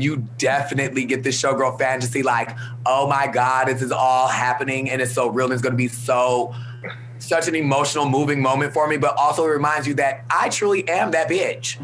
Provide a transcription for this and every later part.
you definitely get this showgirl fantasy like, oh my God, this is all happening and it's so real and it's gonna be such an emotional, moving moment for me, but also it reminds you that I truly am that bitch.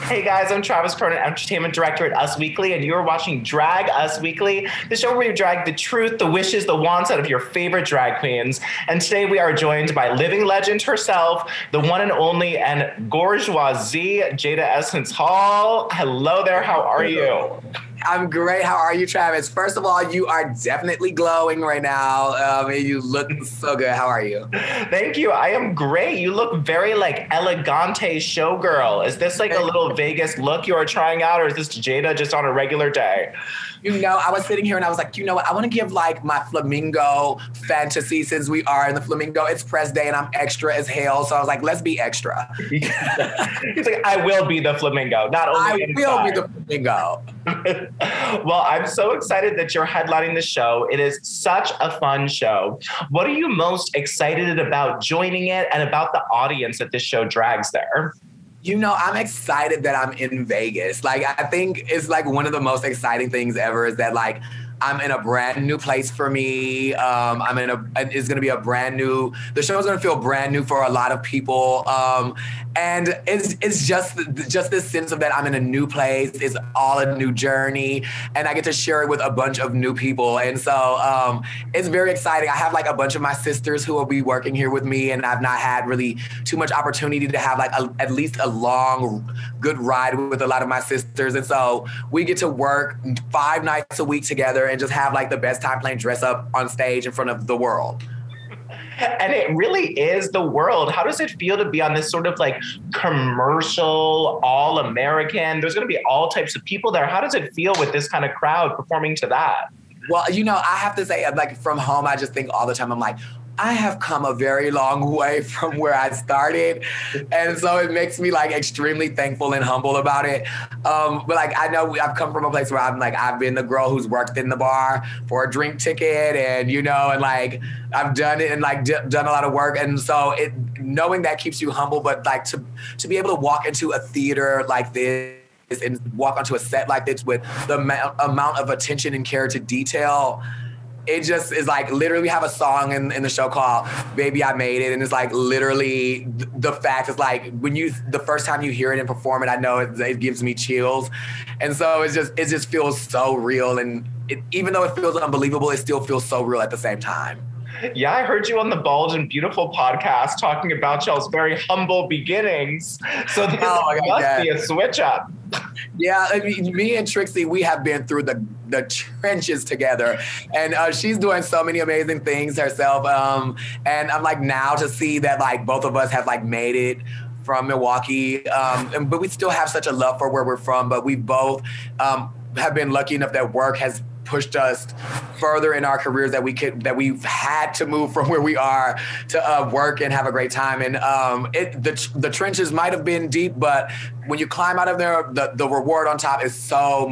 Hey guys, I'm Travis Cronin, Entertainment Director at Us Weekly, and you're watching Drag Us Weekly, the show where we drag the truth, the wishes, the wants out of your favorite drag queens. And today we are joined by living legend herself, the one and only and bourgeoisie, Jaida Essence Hall. Hello there, how are you? I'm great. How are you, Travis? First of all, you are definitely glowing right now. And you look so good. How are you? Thank you. I am great. You look very like elegante showgirl. Is this like a little Vegas look you are trying out, or is this Jaida just on a regular day? You know, I was sitting here and I was like, you know what? I want to give like my flamingo fantasy since we are in the flamingo. It's press day and I'm extra as hell. So I was like, let's be extra. He's like, I will be the flamingo. Not only I will be the flamingo. Well, I'm so excited that you're headlining the show. It is such a fun show. What are you most excited about joining it and about the audience that this show drags there? You know, I'm excited that I'm in Vegas. Like, I think it's like one of the most exciting things ever is that like, I'm in a brand new place for me. It's gonna be a brand new, the show's gonna feel brand new for a lot of people. And it's just this sense of that I'm in a new place. It's all a new journey and I get to share it with a bunch of new people. And so it's very exciting. I have like a bunch of my sisters who will be working here with me and I've not had really too much opportunity to have like at least a long, good ride with a lot of my sisters. And so we get to work 5 nights a week together and just have like the best time playing dress up on stage in front of the world. And it really is the world. How does it feel to be on this sort of like commercial, all-American? There's going to be all types of people there. How does it feel with this kind of crowd performing to that? Well, you know, I have to say, like from home, I just think all the time, I'm like, I have come a very long way from where I started. And so it makes me like extremely thankful and humble about it. But like, I know I've come from a place where I've been the girl who's worked in the bar for a drink ticket and, you know, and like, I've done it and like done a lot of work. And so knowing that keeps you humble, but like to be able to walk into a theater like this and walk onto a set like this with the amount of attention and care to detail, it just is like literally we have a song in the show called Baby I Made It. And it's like literally the fact is like when the first time you hear it and perform it, I know it gives me chills. And so it just feels so real. And even though it feels unbelievable, it still feels so real at the same time. Yeah, I heard you on the Bold and Beautiful podcast talking about y'all's very humble beginnings. So this must be a switch up. Yeah, I mean, me and Trixie, we have been through the trenches together. And she's doing so many amazing things herself. And I'm like, now to see that like both of us have like made it from Milwaukee, but we still have such a love for where we're from. But we both have been lucky enough that work has pushed us further in our careers that we've had to move from where we are to work and have a great time. And the trenches might have been deep, but when you climb out of there, the reward on top is so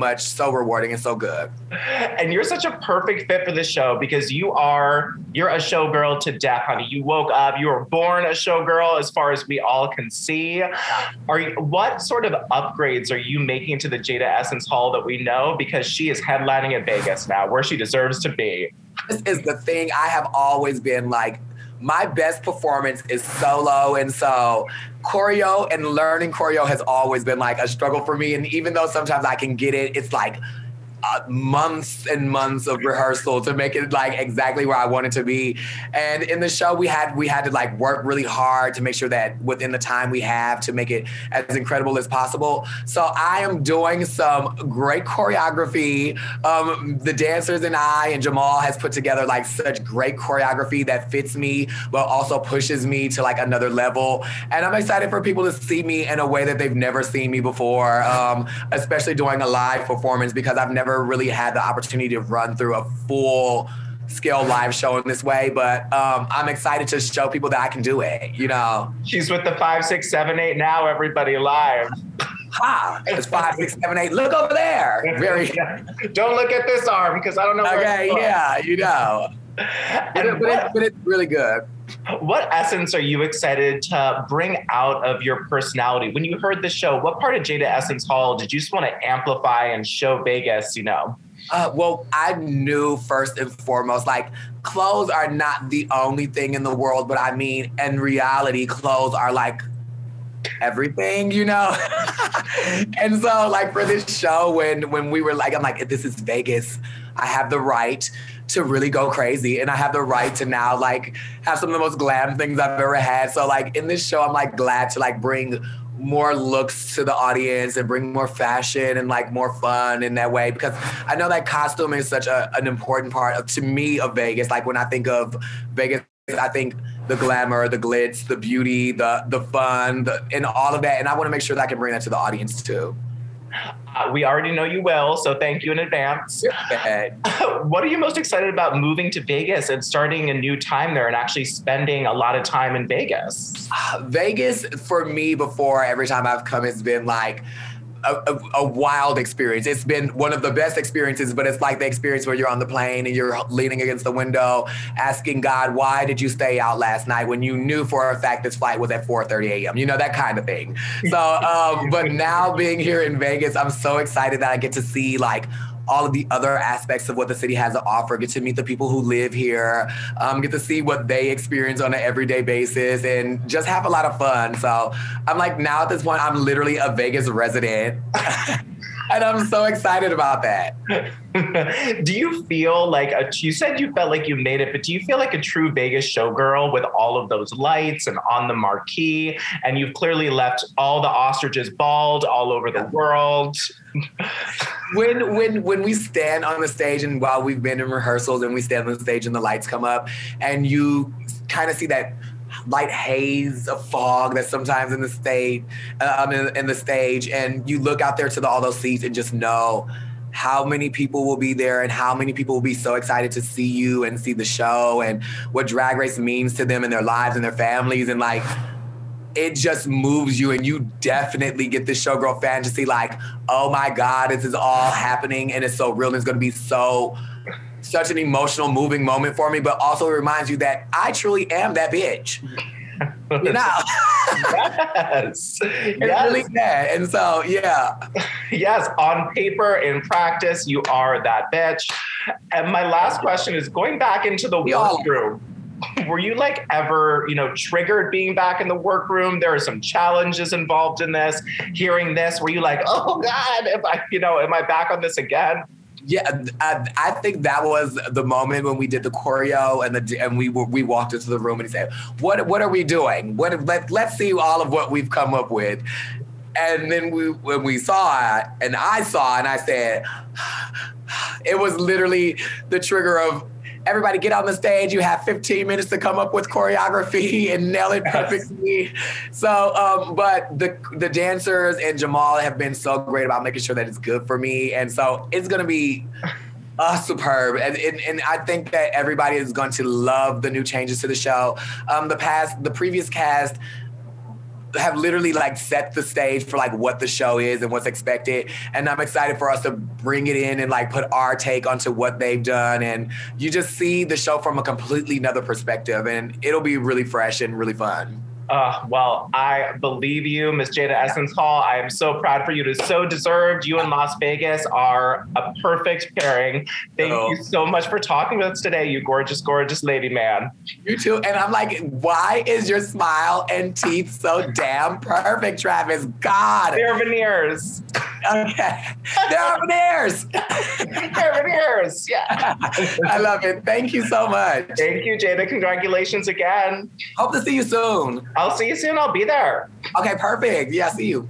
rewarding and so good. And you're such a perfect fit for this show because you're a showgirl to death, honey. You woke up, you were born a showgirl as far as we all can see. What sort of upgrades are you making to the Jaida Essence Hall that we know? Because she is headlining in Vegas now, where she deserves to be. This is the thing. I have always been like, my best performance is solo. And so choreo and learning choreo has always been like a struggle for me. And even though sometimes I can get it, it's like months and months of rehearsal to make it like exactly where I want it to be. And in the show, we had to like work really hard to make sure that within the time we have to make it as incredible as possible. So I am doing some great choreography. The dancers and I and Jamal has put together like such great choreography that fits me, but also pushes me to like another level. And I'm excited for people to see me in a way that they've never seen me before, especially doing a live performance because I've never really had the opportunity to run through a full scale live show in this way, but I'm excited to show people that I can do it, you know. She's with the 5, 6, 7, 8 now, everybody live. Ha! It's 5, 6, 7, 8. Look over there. Very. Don't look at this arm because I don't know where okay, yeah, you know. But it's really good. What essence are you excited to bring out of your personality? When you heard the show, what part of Jaida Essence Hall did you just want to amplify and show Vegas, you know? Well, I knew first and foremost, like, clothes are not the only thing in the world, but I mean, in reality, clothes are like everything, you know? And so, like, for this show, when we were like, I'm like, this is Vegas, I have the right to really go crazy. And I have the right to now, like, have some of the most glam things I've ever had. So, like, in this show, I'm, like, glad to, like, bring more looks to the audience and bring more fashion and, like, more fun in that way. Because I know that costume is such an important part of, to me, of Vegas. Like, when I think of Vegas, I think the glamour, the glitz, the beauty, the fun, and all of that. And I want to make sure that I can bring that to the audience, too. We already know you will, so thank you in advance. What are you most excited about moving to Vegas and starting a new time there and actually spending a lot of time in Vegas? Vegas, for me, before, every time I've come, it's been like a wild experience. It's been one of the best experiences, but it's like the experience where you're on the plane and you're leaning against the window asking God, why did you stay out last night when you knew for a fact this flight was at 4:30 a.m.? You know, that kind of thing. So, but now being here in Vegas, I'm so excited that I get to see, like, all of the other aspects of what the city has to offer, get to meet the people who live here, get to see what they experience on an everyday basis, and just have a lot of fun. So I'm like, now at this point, I'm literally a Vegas resident. And I'm so excited about that. Do you feel like, you said you felt like you made it, but do you feel like a true Vegas showgirl with all of those lights and on the marquee? And you've clearly left all the ostriches bald all over the world. When we stand on the stage, and while we've been in rehearsals and we stand on the stage and the lights come up and you kind of see that light haze of fog that's sometimes in the stage, and you look out there to all those seats and just know how many people will be there and how many people will be so excited to see you and see the show and what Drag Race means to them and their lives and their families, and like, it just moves you, and you definitely get this showgirl fantasy, like, oh my God, this is all happening and it's so real and it's gonna be such an emotional, moving moment for me, but also it reminds you that I truly am that bitch. You know? Yes. It's really that. And so, yeah. Yes, on paper, in practice, you are that bitch. And my last question is, going back into the workroom, were you like ever, triggered being back in the workroom? There are some challenges involved in this. Hearing this, were you like, oh God, am I back on this again? Yeah, I think that was the moment when we did the choreo and we walked into the room and he said, "What are we doing? Let's see all of what we've come up with." And then when we saw it, and I saw, and I said, it was literally the trigger of, everybody get on the stage. You have 15 minutes to come up with choreography and nail it perfectly. So, but the dancers and Jamal have been so great about making sure that it's good for me. And so it's going to be superb. And I think that everybody is going to love the new changes to the show. The previous cast have literally like set the stage for like what the show is and what's expected. And I'm excited for us to bring it in and like put our take onto what they've done. And you just see the show from a completely another perspective, and it'll be really fresh and really fun. Well, I believe you, Miss Jaida Essence Hall. I am so proud for you. It is so deserved. You and Las Vegas are a perfect pairing. Thank you so much for talking with us today, you gorgeous, gorgeous lady, man. You too. And I'm like, why is your smile and teeth so damn perfect, Travis? God. They're veneers. Okay. They're veneers. They're veneers. Yeah. I love it. Thank you so much. Thank you, Jaida. Congratulations again. Hope to see you soon. I'll see you soon. I'll be there. Okay, perfect. Yeah, see you.